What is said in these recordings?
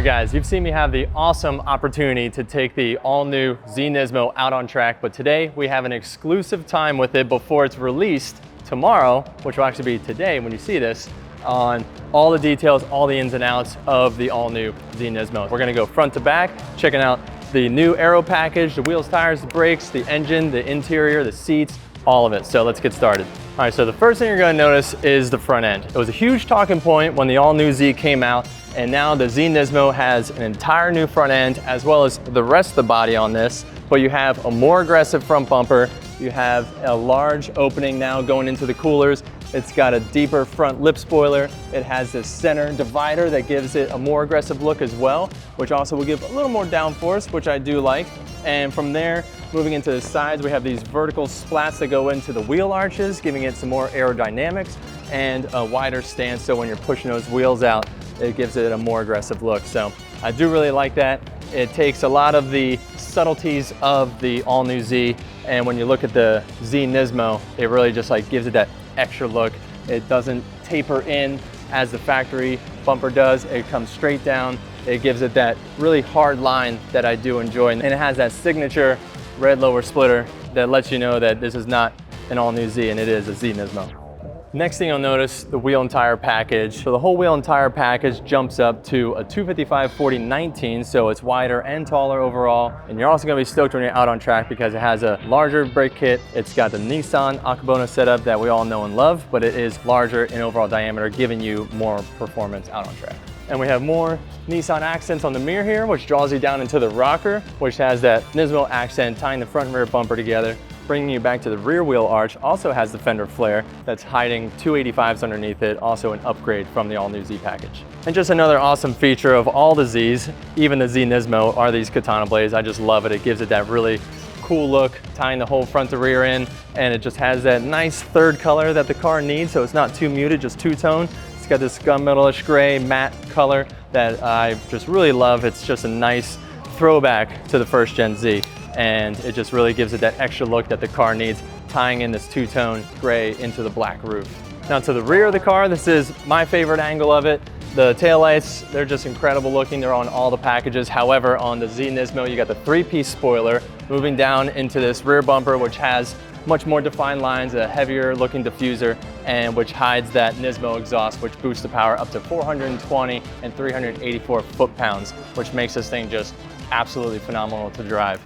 guys, you've seen me have the awesome opportunity to take the all-new Z NISMO out on track, but today we have an exclusive time with it before it's released tomorrow, which will actually be today when you see this, on all the details, all the ins and outs of the all-new Z NISMO. We're gonna go front to back, checking out the new aero package, the wheels, tires, the brakes, the engine, the interior, the seats, all of it. So let's get started. All right, so the first thing you're gonna notice is the front end. It was a huge talking point when the all-new Z came out, and now the Z NISMO has an entire new front end as well as the rest of the body on this, but you have a more aggressive front bumper. You have a large opening now going into the coolers. It's got a deeper front lip spoiler. It has this center divider that gives it a more aggressive look as well, which also will give a little more downforce, which I do like. And from there, moving into the sides, we have these vertical splats that go into the wheel arches, giving it some more aerodynamics and a wider stance. So when you're pushing those wheels out, it gives it a more aggressive look. So I do really like that. It takes a lot of the subtleties of the all-new Z, and when you look at the Z NISMO, it really just like gives it that extra look. It doesn't taper in as the factory bumper does. It comes straight down. It gives it that really hard line that I do enjoy, and it has that signature red lower splitter that lets you know that this is not an all-new Z, and it is a Z NISMO. Next thing you'll notice, the wheel and tire package. So the whole wheel and tire package jumps up to a 255/40/19, so it's wider and taller overall. And you're also gonna be stoked when you're out on track because it has a larger brake kit. It's got the Nissan Akabona setup that we all know and love, but it is larger in overall diameter, giving you more performance out on track. And we have more Nissan accents on the mirror here, which draws you down into the rocker, which has that NISMO accent tying the front and rear bumper together. Bringing you back to the rear wheel arch, also has the fender flare that's hiding 285s underneath it, also an upgrade from the all-new Z package. And just another awesome feature of all the Zs, even the Z NISMO, are these Katana blades. I just love it. It gives it that really cool look, tying the whole front to rear in, and it just has that nice third color that the car needs, so it's not too muted, just two-tone. It's got this gunmetal-ish gray matte color that I just really love. It's just a nice throwback to the first gen Z. And it just really gives it that extra look that the car needs, tying in this two-tone gray into the black roof. Now to the rear of the car, this is my favorite angle of it. The taillights, they're just incredible looking. They're on all the packages. However, on the Z NISMO, you got the three-piece spoiler moving down into this rear bumper, which has much more defined lines, a heavier looking diffuser, and which hides that NISMO exhaust, which boosts the power up to 420 and 384 foot-pounds, which makes this thing just absolutely phenomenal to drive.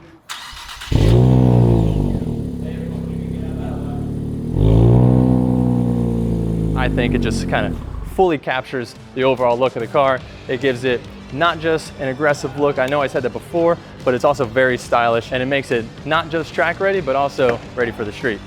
I think it just kind of fully captures the overall look of the car. It gives it not just an aggressive look, I know I said that before, but it's also very stylish, and it makes it not just track ready, but also ready for the street.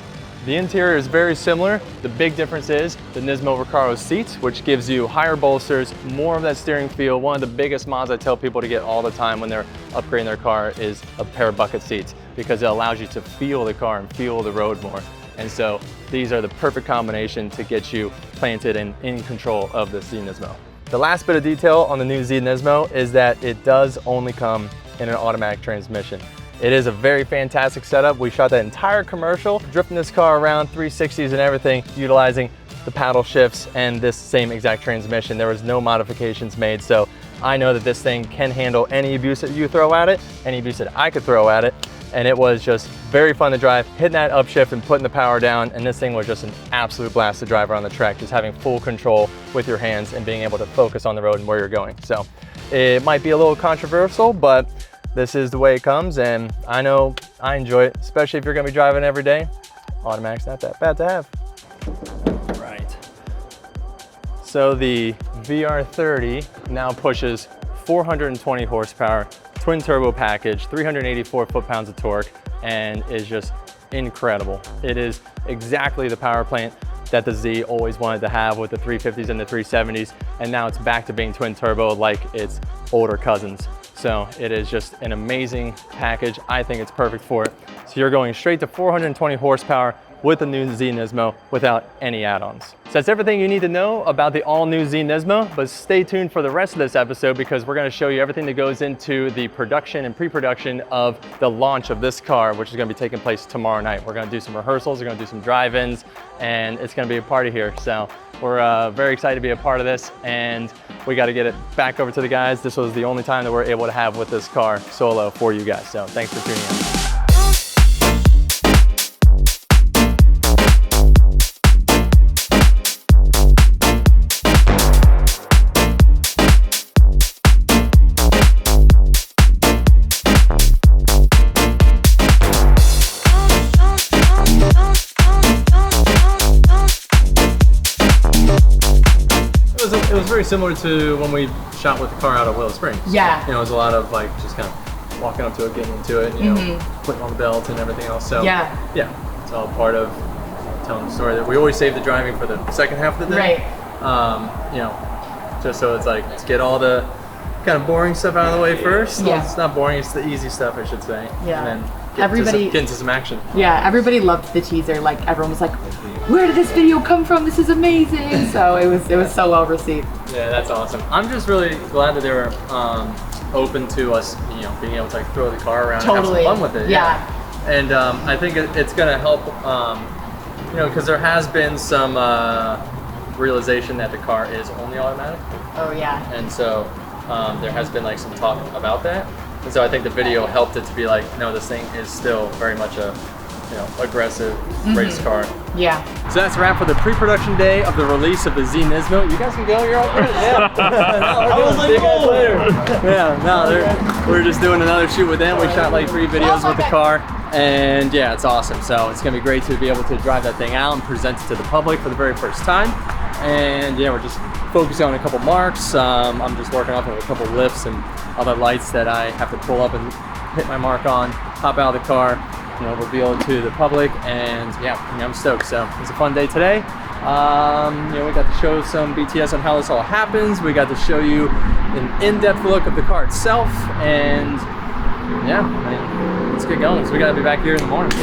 The interior is very similar. The big difference is the NISMO Recaro seats, which gives you higher bolsters, more of that steering feel. One of the biggest mods I tell people to get all the time when they're upgrading their car is a pair of bucket seats, because it allows you to feel the car and feel the road more. And so these are the perfect combination to get you planted and in control of the Z NISMO. The last bit of detail on the new Z NISMO is that it does only come in an automatic transmission. It is a very fantastic setup. We shot that entire commercial, drifting this car around 360s and everything, utilizing the paddle shifts and this same exact transmission. There was no modifications made, so I know that this thing can handle any abuse that you throw at it, any abuse that I could throw at it. And it was just very fun to drive, hitting that upshift and putting the power down, and this thing was just an absolute blast to drive around the track, just having full control with your hands and being able to focus on the road and where you're going. So it might be a little controversial, but this is the way it comes, and I know I enjoy it, especially if you're gonna be driving every day. Automatic's not that bad to have. Right. So the VR30 now pushes 420 horsepower, twin turbo package, 384 foot-pounds of torque, and is just incredible. It is exactly the power plant that the Z always wanted to have with the 350s and the 370s, and now it's back to being twin turbo like its older cousins. So it is just an amazing package. I think it's perfect for it. So you're going straight to 420 horsepower with the new Z NISMO without any add-ons. So that's everything you need to know about the all-new Z NISMO, but stay tuned for the rest of this episode because we're gonna show you everything that goes into the production and pre-production of the launch of this car, which is gonna be taking place tomorrow night. We're gonna do some rehearsals, we're gonna do some drive-ins, and it's gonna be a party here. So we're very excited to be a part of this, and we got to get it back over to the guys. This was the only time that we're able to have with this car solo for you guys. So thanks for tuning in. It was very similar to when we shot with the car out of Willow Springs. Yeah. You know, it was a lot of like just kind of walking up to it, getting into it, you know, putting on the belt and everything else. So yeah, it's all part of telling the story. That we always save the driving for the second half of the day. Right. You know, just so it's like, let's get all the kind of boring stuff out of the way first. Yeah. Well, it's not boring, it's the easy stuff, I should say. Yeah. And then get into some action. Yeah, everybody loved the teaser. Like everyone was like, where did this video come from? This is amazing. So it was so well received. Yeah, that's awesome. I'm just really glad that they were open to us, you know, being able to like throw the car around and have some fun with it. Yeah. And I think it's gonna help, you know, because there has been some realization that the car is only automatic. Oh yeah. And so there has been like some talk about that. And so I think the video helped it to be like, no, this thing is still very much a, you know, aggressive race car. Yeah. So that's a wrap for the pre-production day of the release of the Z NISMO. You guys can go, you're all good. Yeah. I was like, oh. Later. Yeah, no, we're just doing another shoot with them. We shot like 3 videos with the car, and yeah, it's awesome. So it's gonna be great to be able to drive that thing out and present it to the public for the very first time. And yeah, we're just focusing on a couple marks. I'm just working off of a couple lifts and other lights that I have to pull up and hit my mark on, hop out of the car, you know, reveal it to the public, and yeah, I'm stoked. So it's a fun day today. You know, we got to show some BTS on how this all happens. We got to show you an in-depth look of the car itself, and yeah, I mean, let's get going. So we got to be back here in the morning.